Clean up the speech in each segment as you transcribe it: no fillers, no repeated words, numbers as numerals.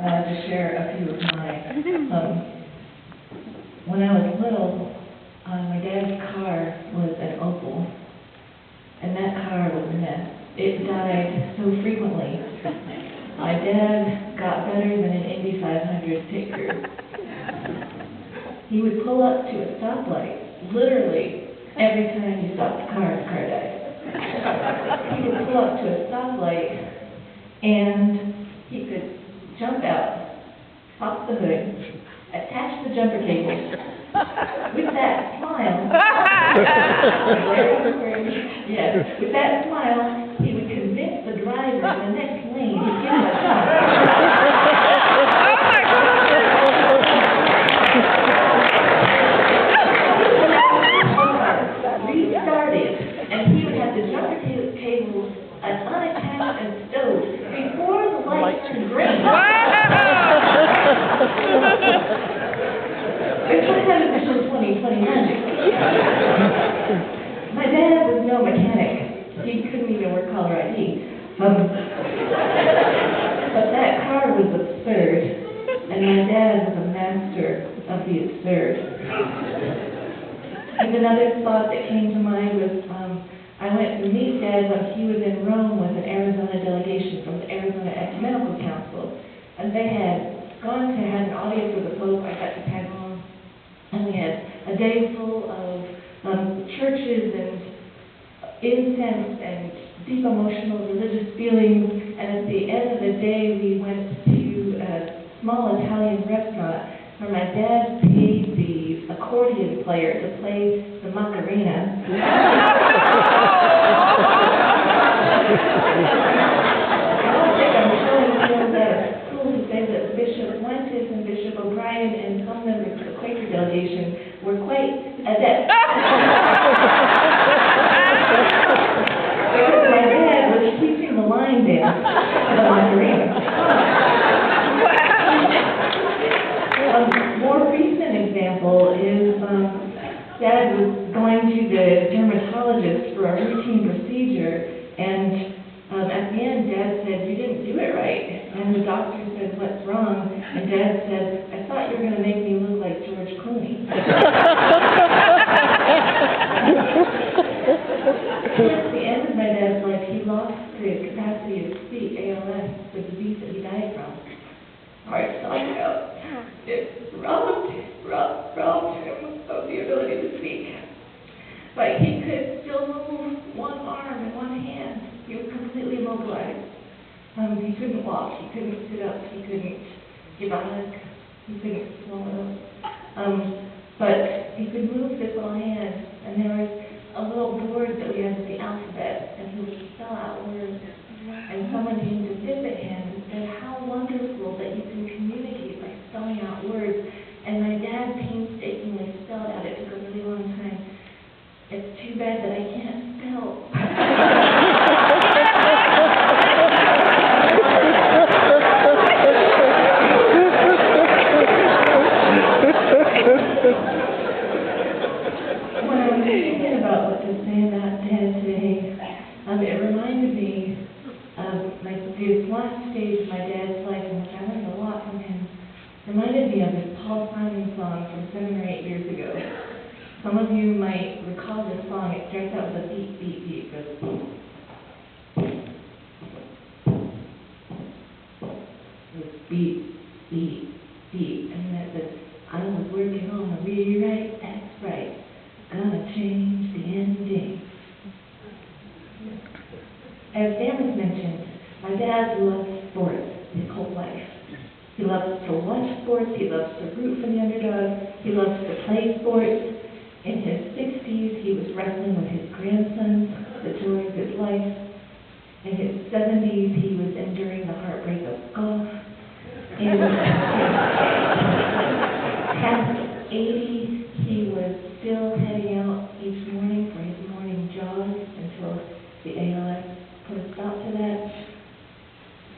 to share a few of mine. When I was little, my dad's car was an Opel, and that car was a mess. It died so frequently. My dad got better than an Indy 500 pit crew. He would pull up to a stoplight, literally, every time he stopped the car died. He would pull up to a stoplight, and he could jump out, pop the hood, attach the jumper cable. With that smile, yes, with that smile, he would convince the driver in the next lane to give him a shot. Restarted, and he would have the jumper cable unattached and stowed before the lights turned green. It's like kind of Vision 2020 magic. My dad was no mechanic. He couldn't even work caller ID. But that car was absurd, and my dad was a master of the absurd. And another thought that came to mind was I went to meet Dad when he was in Rome with an Arizona delegation from the Arizona Ecumenical Council, and they had gone to have an audience with the Pope. I got to tag along. And we had a day full of churches and incense and deep emotional religious feelings. And at the end of the day, we went to a small Italian restaurant where my dad paid the accordion player to play the Macarena. I don't think I'm showing you that it's cool to say that Bishop Fuentes and Bishop O'Brien and some members of the Quaker delegation were quite adept. Because my dad was teaching the line dance to the Macarena. A more recent example is Dad was going to the dermatologist for a routine procedure, and at the end, Dad said, "You didn't do it right." And the doctor said, "What's wrong?" And Dad said, "I thought you were going to make me look like George Clooney." Towards the end of my dad's life, he lost the capacity to speak, ALS, the disease that he died from. Heart stopped out. It robbed him of the ability to speak. But he could still move one arm and one hand. He was completely immobilized. He couldn't walk, he couldn't sit up, he couldn't give a hug, he couldn't swallow. But he could move his little hand, and there was a little board that we had with the alphabet, and he would spell out words. And someone came to visit him and said, "How wonderful that you can communicate by spelling out words." And my dad painstakingly spelled out. It took a really long time. It's too bad that I can't spell. When I was thinking about what to say about Dad today, it reminded me of this last stage of my dad's life in which I learned a lot from him. Reminded me of this Paul Simon song from 7 or 8 years ago. Some of you might recall this song. It starts out with a beat, beat, beat. It goes beat, beat, beat. And then it says, "I was working on a rewrite, that's right. Gonna change the ending." As Dan was mentioned, my dad loved sports his whole life. He loves to watch sports, he loves to root for the underdog, he loves to play sports. In his 60s, he was wrestling with his grandsons, the joy of his life. In his 70s, he was enduring the heartbreak of golf. In past 80, he was still heading out each morning for his morning jog until the ALS put a stop to that.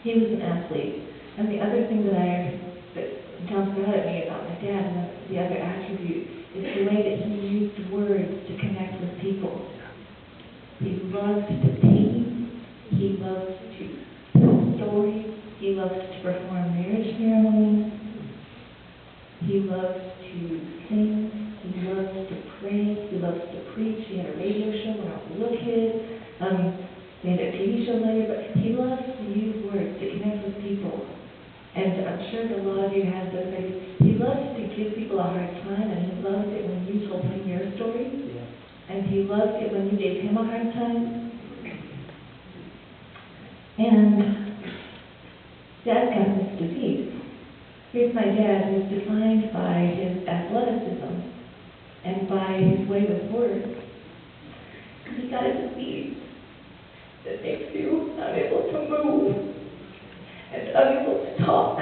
He was an athlete. And the other thing that jumps out at me about my dad, and the other attribute, is the way that he used words to connect with people. He loved to paint, he loved to tell stories, he loved to perform marriage ceremonies. And I'm sure that a lot of you have those ideas. He loves to give people a hard time, and he loves it when you told him your story. Yeah. And he loved it when you gave him a hard time. And Dad got this disease. Here's my dad, who's defined by his athleticism and by his way with words. He got a disease that makes you unable to move and unable to talk.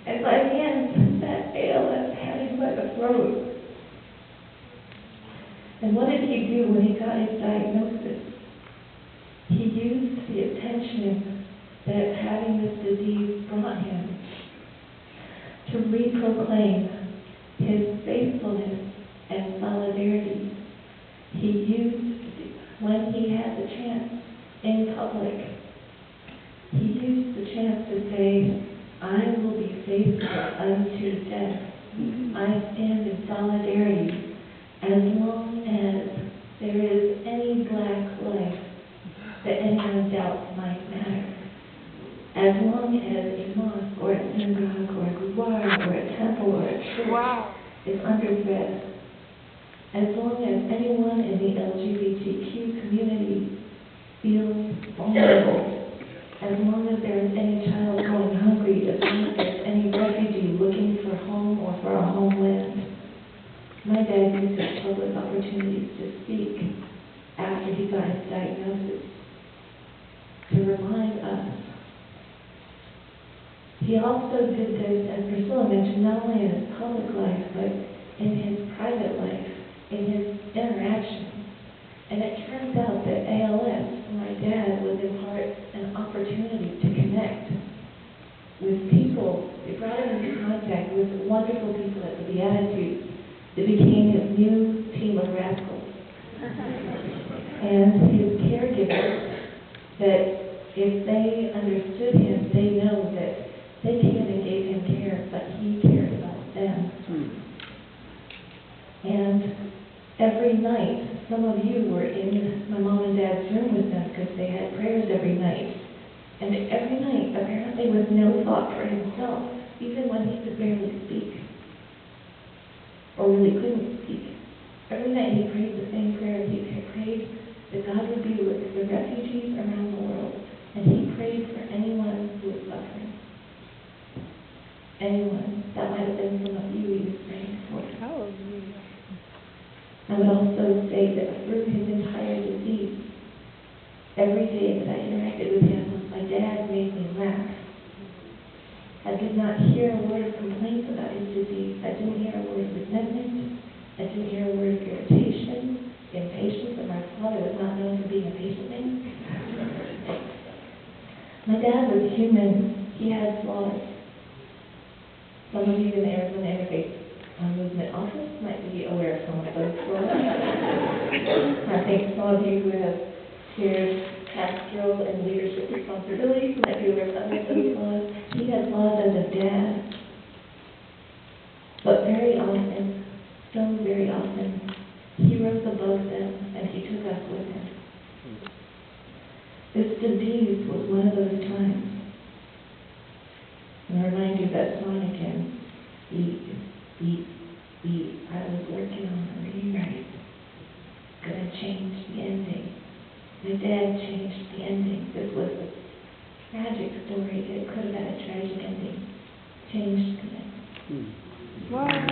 And by the end, that ALS had him by the throat. And what did he do when he got his diagnosis? He used the attention that having this disease brought him to reproclaim his faithfulness and solidarity. He used, when he had the chance in public, he used the chance to say, I will be faithful unto death. I stand in solidarity as long as there is any black life that anyone doubts might matter. As long as a mosque or a synagogue or a gurdwara or a temple or a church is under threat, as long as anyone in the LGBTQ community feels vulnerable, as long as there is any child going hungry, as long as there's any refugee looking for home or for a homeland, my dad used his public opportunities to speak after he got his diagnosis to remind us. He also did this, as Priscilla mentioned, not only in his public life, but in his private life, in his interactions. And it turns out that ALS, for my dad, was in part an opportunity to connect with people. It brought him into contact with wonderful people at the Beatitudes. It became his new team of rascals. And his caregivers, that if they understood him, they know that they came and gave him care, but he cared about them. And every night, some of you were in my mom and dad's room with them because they had prayers every night. And every night, apparently with no thought for himself, even when he could barely speak, or really couldn't speak. Every night he prayed the same prayer. He prayed that God would be with the refugees around the world. And he prayed for anyone who was suffering. Anyone. That might have been some of you he was praying for. Hallelujah. I would also say that through his entire disease, every day that I interacted with him, my dad made me laugh. I did not hear a word of complaint about his disease. I didn't hear a word of resentment. I didn't hear a word of irritation, impatience, and my father was not known for being a patient man. My dad was human. He had flaws. Some of you in the Arizona Interfaith Movement office might be aware of some of those flaws. I think some of you who have shared pastoral and leadership responsibilities might be aware of some of those flaws. He had flaws as a dad. But very often, so very often, he rose above them and he took us with him. This disease was one of those times. And I remind you of that song again. Beat, beat, beat. I was working on a rewrite. Gonna change the ending. My dad changed the ending. This was a tragic story. It could have had a tragic ending. Changed the ending. Wow.